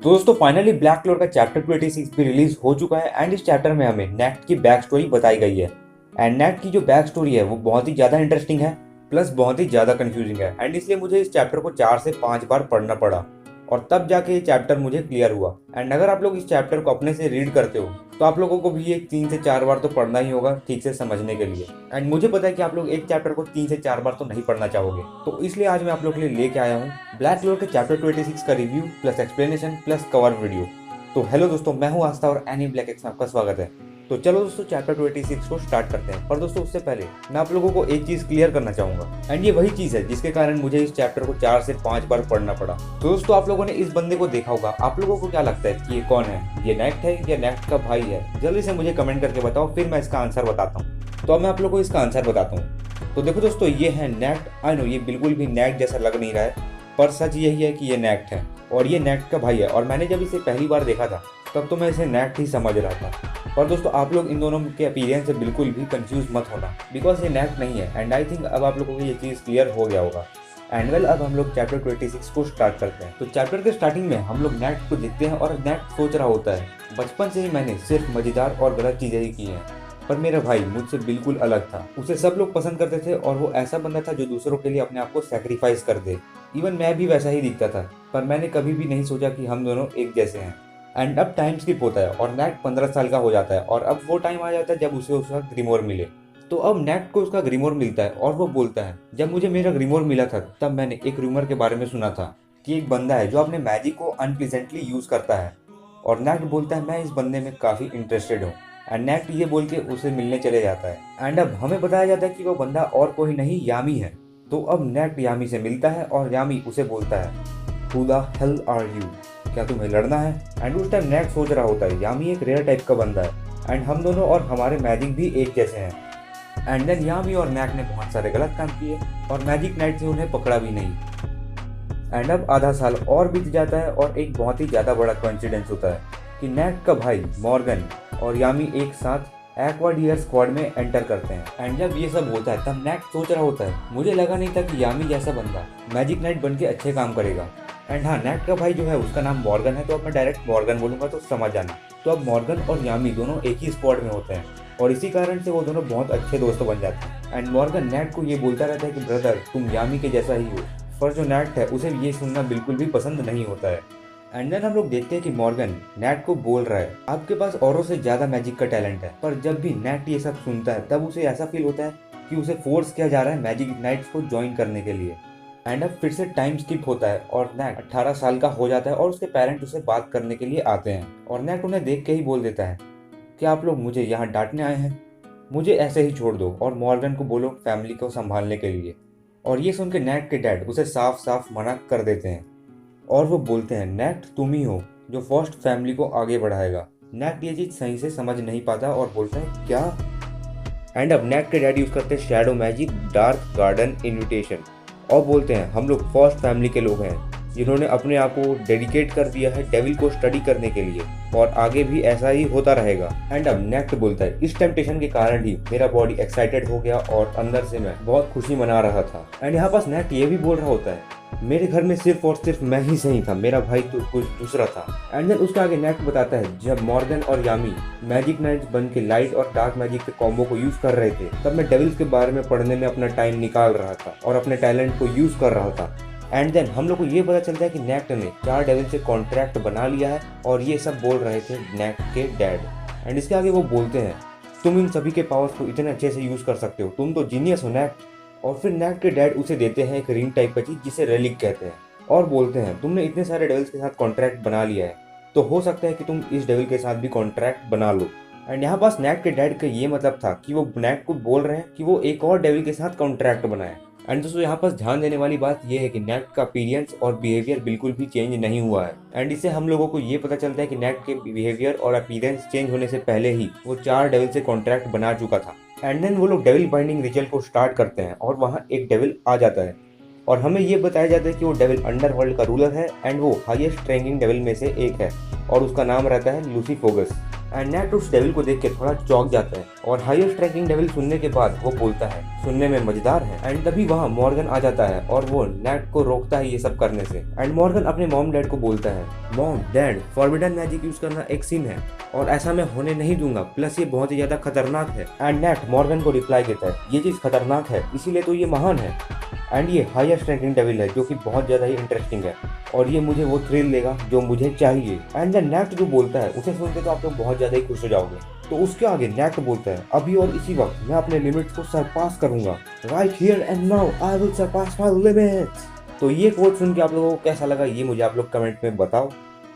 तो दोस्तों finally black क्लोर का चैप्टर 26 भी रिलीज हो चुका है एंड इस चैप्टर में हमें नेट की बैक स्टोरी बताई गई है। एंड नेट की जो बैक स्टोरी है वो बहुत ही ज्यादा इंटरेस्टिंग है, प्लस बहुत ही ज्यादा कंफ्यूजिंग है एंड इसलिए मुझे इस चैप्टर को 4 से 5 बार पढ़ना पड़ा और तब जाके ये चैप्टर मुझे क्लियर हुआ। एंड अगर आप लोग इस चैप्टर को अपने से रीड करते हो तो आप लोगों को भी ये 3 से 4 बार तो पढ़ना ही होगा ठीक से समझने के लिए। एंड मुझे पता है कि आप लोग एक चैप्टर को 3 से 4 बार तो नहीं पढ़ना चाहोगे, तो इसलिए आज मैं आप लोगों के लिए लेके आया हूँ ब्लैक क्लोर के चैप्टर 26 का review plus explanation plus cover video. तो हेलो दोस्तों, मैं हूँ आस्था और एनी ब्लैक एक्स में आपका स्वागत है। तो चलो दोस्तों चैप्टर 26 को स्टार्ट करते हैं। पर दोस्तों उससे पहले मैं आप लोगों को एक चीज क्लियर करना चाहूंगा एंड ये वही चीज है जिसके कारण मुझे इस चैप्टर को 4 से 5 बार पढ़ना पड़ा। तो दोस्तों आप लोगों ने इस बंदे को देखा होगा, आप लोगों को क्या लगता है कि ये कौन है? ये नेक्ट है या नेक्ट का भाई है? जल्दी से मुझे कमेंट करके बताओ, फिर मैं इसका आंसर बताता हूँ। तो अब मैं आप लोगों को इसका आंसर बताता हूँ। तो देखो दोस्तों, ये है नेक्ट। आई नो ये बिल्कुल भी नेक्ट जैसा लग नहीं रहा है, पर सच यही है कि ये नेक्ट है और ये नेक्ट का भाई है। और मैंने जब इसे पहली बार देखा था तब तो मैं इसे नेक्ट ही समझ रहा था। पर दोस्तों आप लोग इन दोनों के अपीयरेंस से बिल्कुल भी कंफ्यूज मत होना, बिकॉज ये नेक्ट नहीं है। एंड आई थिंक अब आप लोगों को ये चीज़ क्लियर हो गया होगा। एंड वेल अब हम लोग चैप्टर 26 को स्टार्ट करते हैं। तो चैप्टर के स्टार्टिंग में हम लोग नेक्ट को देखते हैं और नेक्ट सोच रहा होता है, बचपन से ही मैंने सिर्फ मजेदार और गलत चीज़ें ही की हैं, पर मेरा भाई मुझसे बिल्कुल अलग था। उसे सब लोग पसंद करते थे और वो ऐसा बंदा था जो दूसरों के लिए अपने आप को सेक्रीफाइस कर दे। इवन मैं भी वैसा ही दिखता था, पर मैंने कभी भी नहीं सोचा कि हम दोनों एक जैसे हैं। एंड अब टाइम स्किप होता है और नेट 15 साल का हो जाता है और अब वो टाइम आ जाता है जब उसे उसका ग्रीमोर मिले। तो अब नेट को उसका ग्रीमोर मिलता है और वो बोलता है, जब मुझे मेरा ग्रीमोर मिला था तब मैंने एक रूमर के बारे में सुना था कि एक बंदा है जो अपने मैजिक को अनप्लीजेंटली यूज करता है। और नेट बोलता है मैं इस बंदे में काफी इंटरेस्टेड हूँ। एंड नेट ये बोल के उसे मिलने चले जाता है। एंड अब हमें बताया जाता है कि वो बंदा और कोई नहीं यामी है। तो अब नेट यामी से मिलता है और यामी उसे बोलता है, Who the hell are you? क्या तुम्हें लड़ना है? एंड उस टाइम नेट सोच रहा होता है यामी एक रेयर टाइप का बंदा है एंड हम दोनों और हमारे मैजिक भी एक जैसे हैं। एंड देन यामी और नेट ने बहुत सारे गलत काम किए और मैजिक नाइट से उन्हें पकड़ा भी नहीं। एंड अब आधा साल और बीत जाता है और एक बहुत ही ज़्यादा बड़ा कोइंसिडेंस होता है कि नेट का भाई मॉर्गन और यामी एक साथ एक्वाडियर स्क्वाड में एंटर करते हैं। एंड जब ये सब होता है तब नेट सोच रहा होता है, मुझे लगा नहीं था कि यामी जैसा बंदा मैजिक नाइट बन के अच्छे काम करेगा। एंड हाँ, नेट का भाई जो है उसका नाम मॉर्गन है, तो अब मैं डायरेक्ट मॉर्गन बोलूंगा तो समझ जाना। तो अब मॉर्गन और यामी दोनों एक ही स्क्वाड में होते हैं और इसी कारण से वो दोनों बहुत अच्छे दोस्त बन जाते हैं। एंड मॉर्गन नेट को ये बोलता रहता है कि ब्रदर तुम यामी के जैसा ही हो, पर जो नेट है उसे ये सुनना बिल्कुल भी पसंद नहीं होता है। एंड देन हम लोग देखते हैं कि मॉर्गन नेट को बोल रहा है, आपके पास औरों से ज्यादा मैजिक का टैलेंट है। पर जब भी नेट ये सब सुनता है तब उसे ऐसा फील होता है कि उसे फोर्स किया जा रहा है मैजिक नाइट्स को ज्वाइन करने के लिए। एंड अब फिर से टाइम स्किप होता है और नेट 18 साल का हो जाता है और उसके पेरेंट उसे बात करने के लिए आते हैं और नेट उन्हें देख के ही बोल देता है कि आप लोग मुझे यहाँ डांटने आए हैं, मुझे ऐसे ही छोड़ दो और मॉर्गन को बोलो फैमिली को संभालने के लिए। और ये सुन के नेट के डैड उसे साफ साफ मना कर देते हैं और वो बोलते हैं नेट तुम ही हो जो फर्स्ट फैमिली को आगे बढ़ाएगा। नेट ये चीज सही से समझ नहीं पाता और बोलता है क्या। एंड अब नेट के डैड यूज करते हैं shadow magic dark garden invitation और बोलते हैं हम लोग फर्स्ट फैमिली के लोग हैं जिन्होंने अपने आप को डेडिकेट कर दिया है डेविल को स्टडी करने के लिए और आगे भी ऐसा ही होता रहेगा। एंड अब नेक्ट बोलता है इस टेम्पटेशन के कारण ही मेरा बॉडी एक्साइटेड हो गया और अंदर से मैं बहुत खुशी मना रहा था। एंड यहाँ पास नेक्ट ये भी बोल रहा होता है मेरे घर में सिर्फ और सिर्फ मैं ही सही था, मेरा भाई तो कुछ दूसरा था। एंड देन उसके आगे नेक्ट बताता है जब मॉर्गन और यामी मैजिक नाइट्स बन के लाइट और डार्क मैजिक के कॉम्बो को यूज कर रहे थे तब मैं डेविल्स के बारे में पढ़ने में अपना टाइम निकाल रहा था और अपने टैलेंट को यूज कर रहा था। एंड देन हम लोग को ये पता चलता है कि नेक्ट ने 4 डेविल से कॉन्ट्रैक्ट बना लिया है और ये सब बोल रहे थे नेक्ट के डैड। एंड इसके आगे वो बोलते हैं तुम इन सभी के पावर्स को इतने अच्छे से यूज कर सकते हो, तुम तो जीनियस हो नेक्ट। और फिर नेक्ट के डैड उसे देते हैं एक रिंग टाइप का चीज जिसे रेलिक कहते हैं और बोलते हैं तुमने इतने सारे डेविल्स के साथ कॉन्ट्रैक्ट बना लिया है तो हो सकता है कि तुम इस डेविल के साथ भी कॉन्ट्रैक्ट बना लो। एंड यहाँ पास नेक्ट के डैड का ये मतलब था कि वो नेक्ट को बोल रहे हैं कि वो एक और डेविल के साथ कॉन्ट्रैक्ट बनाए। एंड दोस्तों यहाँ पास ध्यान देने वाली बात यह है कि नेक्ट का अपीयरेंस और बिहेवियर बिल्कुल भी चेंज नहीं हुआ है। एंड इससे हम लोगों को ये पता चलता है कि नेक्ट के बिहेवियर और अपीयरेंस चेंज होने से पहले ही वो 4 डेविल से कॉन्ट्रैक्ट बना चुका था। एंड देन वो लोग डेविल बाइंडिंग रिचुअल को स्टार्ट करते हैं और वहाँ एक डेविल आ जाता है और हमें ये बताया जाता है कि वो डेविल अंडरवर्ल्ड का रूलर है एंड वो हाईएस्ट रैंकिंग डेविल में से एक है और उसका नाम रहता है लूसी फोगस। एंड नेट उस डेविल को देख के थोड़ा चौंक जाता है और हाईएस्ट रैंकिंग डेविल सुनने के बाद वो बोलता है सुनने में मजेदार है। एंड तभी वहाँ मॉर्गन आ जाता है और वो नेट को रोकता है ये सब करने से। एंड मॉर्गन अपने मॉम डैड को बोलता है mom dad forbidden magic use करना एक सिन है और ऐसा मैं होने नहीं दूंगा, प्लस ये बहुत ही ज्यादा खतरनाक है। एंड नेट मॉर्गन को रिप्लाई देता है ये चीज खतरनाक है इसीलिए तो ये महान है एंड ये हाईएस्ट रैंकिंग डेविल है जो कि बहुत ज्यादा ही इंटरेस्टिंग है और ये मुझे वो थ्रिल देगा जो मुझे चाहिए। एंड द नेट जो बोलता है उसे सुनकर तो आप लोग बहुत ज्यादा ही खुश हो जाओगे। तो उसके आगे नेट बोलता है अभी और इसी वक्त मैं अपने लिमिट्स को सरपास करूंगा, right here and now I will Sarpass my limits. तो ये कोट सुन के आप लोगों को कैसा लगा ये मुझे आप लोग कमेंट में बताओ।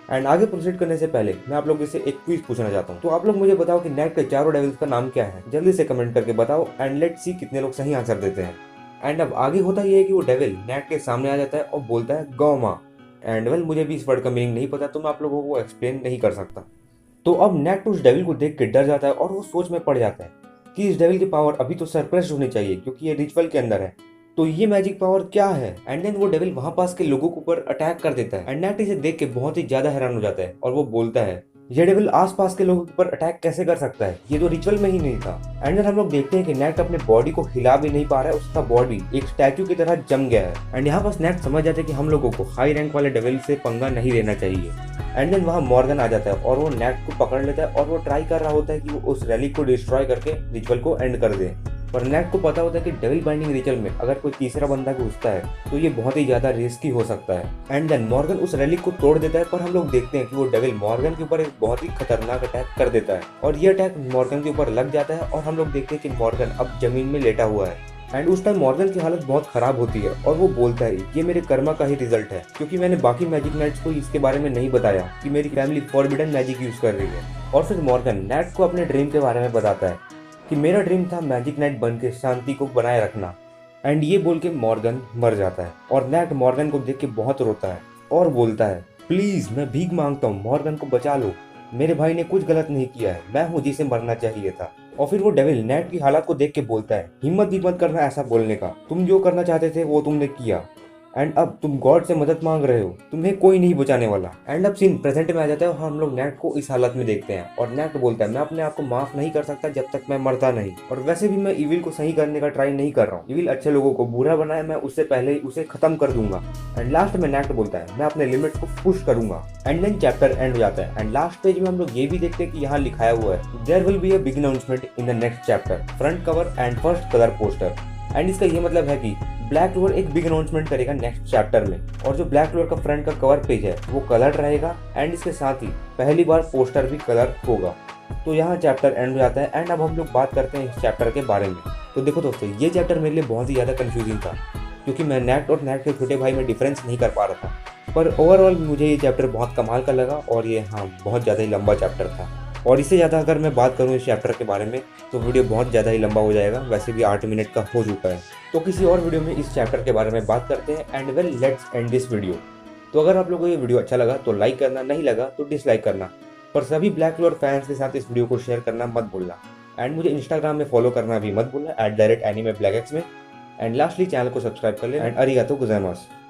एंड आगे प्रोसीड करने से पहले मैं आप लोगों से एक क्विज पूछना चाहता हूँ। तो आप लोग मुझे बताओ कि नेट के चारों डेविल्स का नाम क्या है, जल्दी से कमेंट करके बताओ एंड लेट्स सी कितने लोग सही आंसर देते हैं। एंड अब आगे होता ये है कि वो डेविल नेट के सामने आ जाता है और बोलता है गौमा। एंड वेल मुझे भी इस वर्ड का मीनिंग नहीं पता तो मैं आप लोगों को एक्सप्लेन नहीं कर सकता। तो अब नेट उस डेविल को देख के डर जाता है और वो सोच में पड़ जाता है कि इस डेविल की पावर अभी तो सरप्रेस्ड होनी चाहिए क्योंकि ये रिचुअल के अंदर है, तो ये मैजिक पावर क्या है। एंड देन वो डेविल वहां पास के लोगों के ऊपर अटैक कर देता है एंड नेट इसे देख के बहुत ही ज्यादा हैरान हो जाता है और वो बोलता है ये डेविल आसपास के लोगों के ऊपर अटैक कैसे कर सकता है, ये तो रिचुअल में ही नहीं था। एंड देन हम लोग देखते हैं कि नेट अपने बॉडी को हिला भी नहीं पा रहा है, उसका बॉडी एक स्टैच्यू की तरह जम गया है। एंड यहाँ पास नेट समझ जाते हैं कि हम लोगों को हाई रैंक वाले डेविल से पंगा नहीं लेना चाहिए। एंड देन वहाँ मॉर्गन आ जाता है और वो नेट को पकड़ लेता है और वो ट्राई कर रहा होता है कि वो उस रैली को डिस्ट्रॉय करके रिचुअल को एंड कर दे। पर नेट को पता होता है कि डेविल बाइंडिंग रिचुअल में अगर कोई तीसरा बंदा घुसता है तो ये बहुत ही ज्यादा रिस्की हो सकता है। एंड देन मॉर्गन उस रैली को तोड़ देता है पर हम लोग देखते हैं कि वो डेविल मॉर्गन के ऊपर एक बहुत ही खतरनाक अटैक कर देता है और ये अटैक मॉर्गन के ऊपर लग जाता है और हम लोग देखते हैं कि मॉर्गन अब जमीन में लेटा हुआ है। एंड उस टाइम मॉर्गन की हालत बहुत खराब होती है और वो बोलता है ये मेरे कर्मा का ही रिजल्ट है क्योंकि मैंने बाकी मैजिक नाइट्स को इसके बारे में नहीं बताया कि मेरी फैमिली फॉरबिडन मैजिक यूज कर रही है। और फिर मॉर्गन नेट को अपने ड्रीम के बारे में बताता है कि मेरा ड्रीम था मैजिक नाइट बन के शांति को बनाए रखना। एंड ये बोल के मॉर्गन मर जाता है और नेट मॉर्गन को देख के बहुत रोता है और बोलता है प्लीज मैं भीख मांगता हूँ, मॉर्गन को बचा लो, मेरे भाई ने कुछ गलत नहीं किया है, मैं हूँ जिसे मरना चाहिए था। और फिर वो डेविल नेट की हालत को देख के बोलता है हिम्मत भी मत करना ऐसा बोलने का, तुम जो करना चाहते थे वो तुमने किया एंड अब तुम गॉड से मदद मांग रहे हो, तुम्हें कोई नहीं बचाने वाला। एंड अब सीन प्रेजेंट में आ जाता है और हम लोग नेट को इस हालत में देखते हैं और नेट बोलता है मैं अपने आप को माफ नहीं कर सकता जब तक मैं मरता नहीं, और वैसे भी मैं इविल को सही करने का ट्राई नहीं कर रहा हूँ, इविल अच्छे लोगों को बुरा बनाए मैं उससे पहले ही उसे खत्म कर दूंगा। एंड लास्ट में नेट बोलता है मैं अपने लिमिट को पुश करूंगा। एंड देन चैप्टर एंड हो जाता है एंड लास्ट पेज में हम लोग ये भी देखते हैं कि यहाँ लिखाया हुआ है there will be a big announcement in the next chapter, front cover and first colour poster. And इसका ये मतलब है कि ब्लैक क्लोवर एक बिग अनाउंसमेंट करेगा नेक्स्ट चैप्टर में और जो ब्लैक क्लोवर का फ्रंट का कवर पेज है वो कलर रहेगा एंड इसके साथ ही पहली बार पोस्टर भी कलर होगा। तो यहाँ चैप्टर एंड हो जाता है एंड अब हम लोग बात करते हैं इस चैप्टर के बारे में। तो देखो दोस्तों ये चैप्टर मेरे लिए बहुत ही ज़्यादा कंफ्यूजिंग था क्योंकि मैं नेट और नेट के छोटे भाई में डिफरेंस नहीं कर पा रहा था, पर ओवरऑल मुझे ये चैप्टर बहुत कमाल का लगा और ये बहुत ज़्यादा ही लंबा चैप्टर था। और इससे ज़्यादा अगर मैं बात करूँ इस चैप्टर के बारे में तो वीडियो बहुत ज़्यादा ही लंबा हो जाएगा, वैसे भी 8 मिनट का हो चुका है। तो किसी और वीडियो में इस चैप्टर के बारे में बात करते हैं and well let's end this video. तो अगर आप लोगों को ये वीडियो अच्छा लगा तो लाइक करना, नहीं लगा तो डिसलाइक करना, पर सभी ब्लैक क्लोवर फैंस के साथ इस वीडियो को शेयर करना मत भूलना। एंड मुझे इंस्टाग्राम में फॉलो करना भी मत भूलना @anime_blackx में। एंड लास्टली चैनल को सब्सक्राइब कर लें एंड अरिगातो गोजाइमास।